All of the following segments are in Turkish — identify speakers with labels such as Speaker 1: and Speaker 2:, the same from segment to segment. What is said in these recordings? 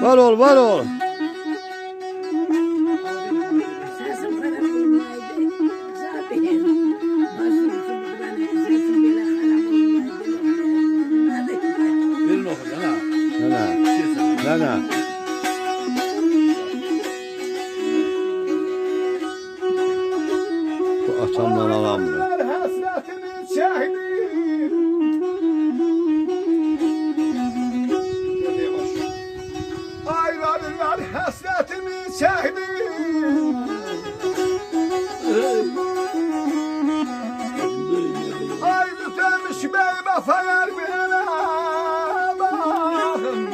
Speaker 1: Var ol, var ol.
Speaker 2: Birini oku lan ha.
Speaker 1: Nana. Bu atamdan alam mı?
Speaker 3: Hasretini çektim. Aylarlar hasretini çektim. Ay tütemiş beybafa yer bana bakın.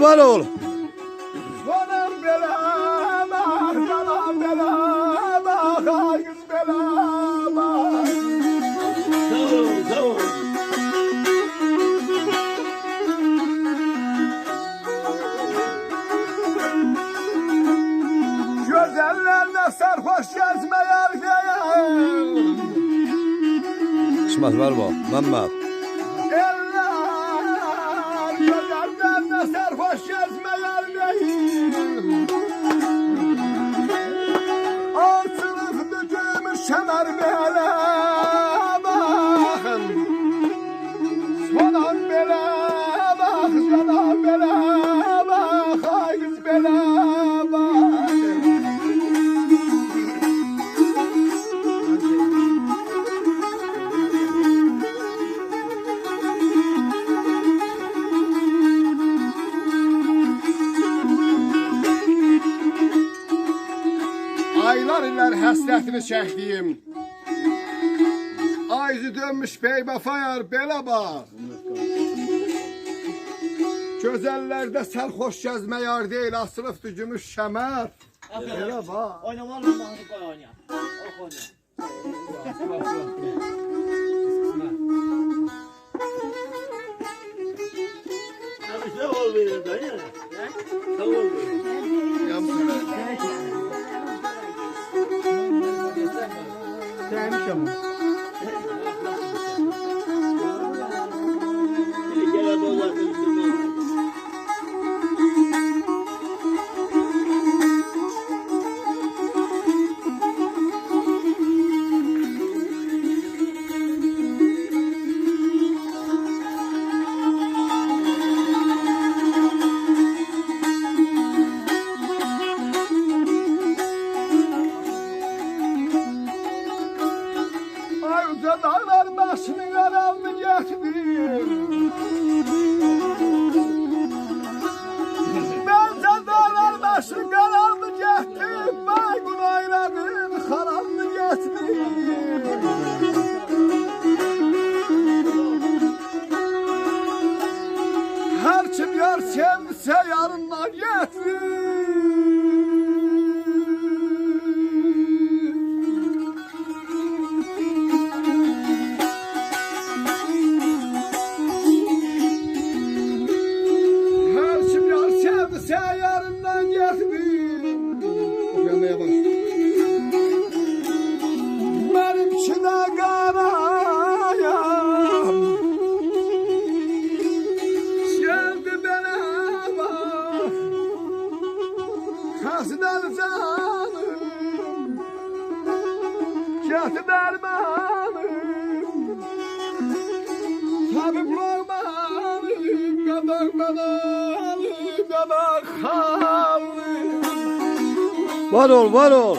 Speaker 1: Var ol.
Speaker 3: Bana bela bak, bana bela bak, ay kız bela bak.
Speaker 2: Sağ ol.
Speaker 3: Gözellerle sarhoş gezme yerdeyim.
Speaker 1: Kısmet var bu. Mehmet.
Speaker 3: Eller gözellerle sarhoş gezme yerdeyim. Altılık düdüğümü şemer bele bakın. Sonan bele bak, sonan bele bak, ay kız bele bak. Aylar iller həsrətini çəkdiyim. Ayzı dönmüş beybafayar belə bax. Gözəllərdə sərxoş gəzmə yar deyil, asılıbdır gümüş şəmər. Belə bax.
Speaker 4: Oynamalı mı? Oyna.
Speaker 2: Ne ol benim ben ya? Ne ol
Speaker 3: Sevmiş ama.
Speaker 2: Gel dolar
Speaker 3: Ay uca dağlar başını qaraldı gətirdim. Bence dağlar başını qaraldı gətirdim. Vay qunayladım, xaraldı gətirdim. Her kim yar sevse yarından gətirdim. Her kim yar sevse yarından gətirdim. Oxuyanmaya baş. Benimki de qarayam. Geldi bana bak. Kasıdan canım. Gətir dermanım. Tabip olmalım. Qadak banalım. Qadak xalım.
Speaker 1: Var ol, var ol.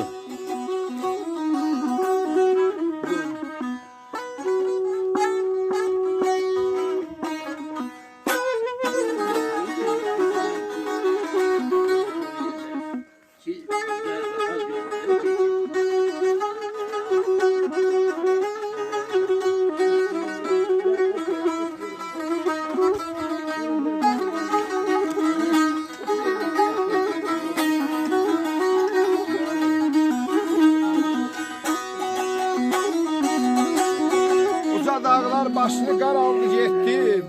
Speaker 3: Uca dağlar başını qaraldı getdim.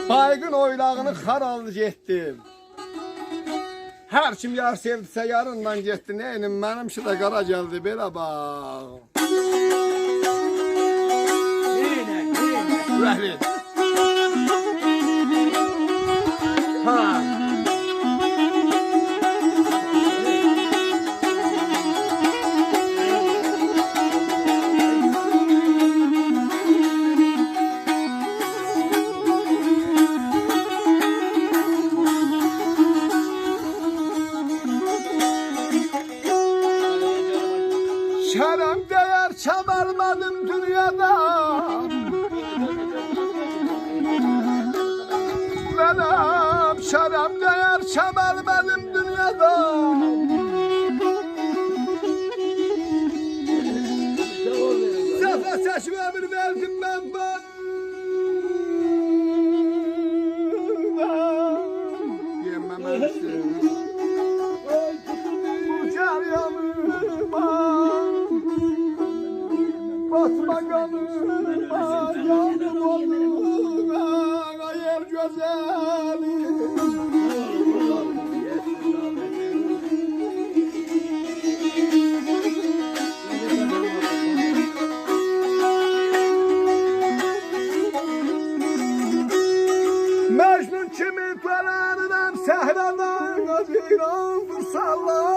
Speaker 3: Baygın oylağını xaraldı getdim. Her kim yar sevdisə yarından getdi. Neynim mənimki də qara gəldi belə bax. Rəhli. benim şerem değer şemel benim dünyada. Sefa çeşme bir verdim ben bana. Yememelsin. Uçar yanıma. Basma kanıma. Yandım olduğuna. Yer güzeli. Mecnun kimi felanından sehradan Haziran fırsallar.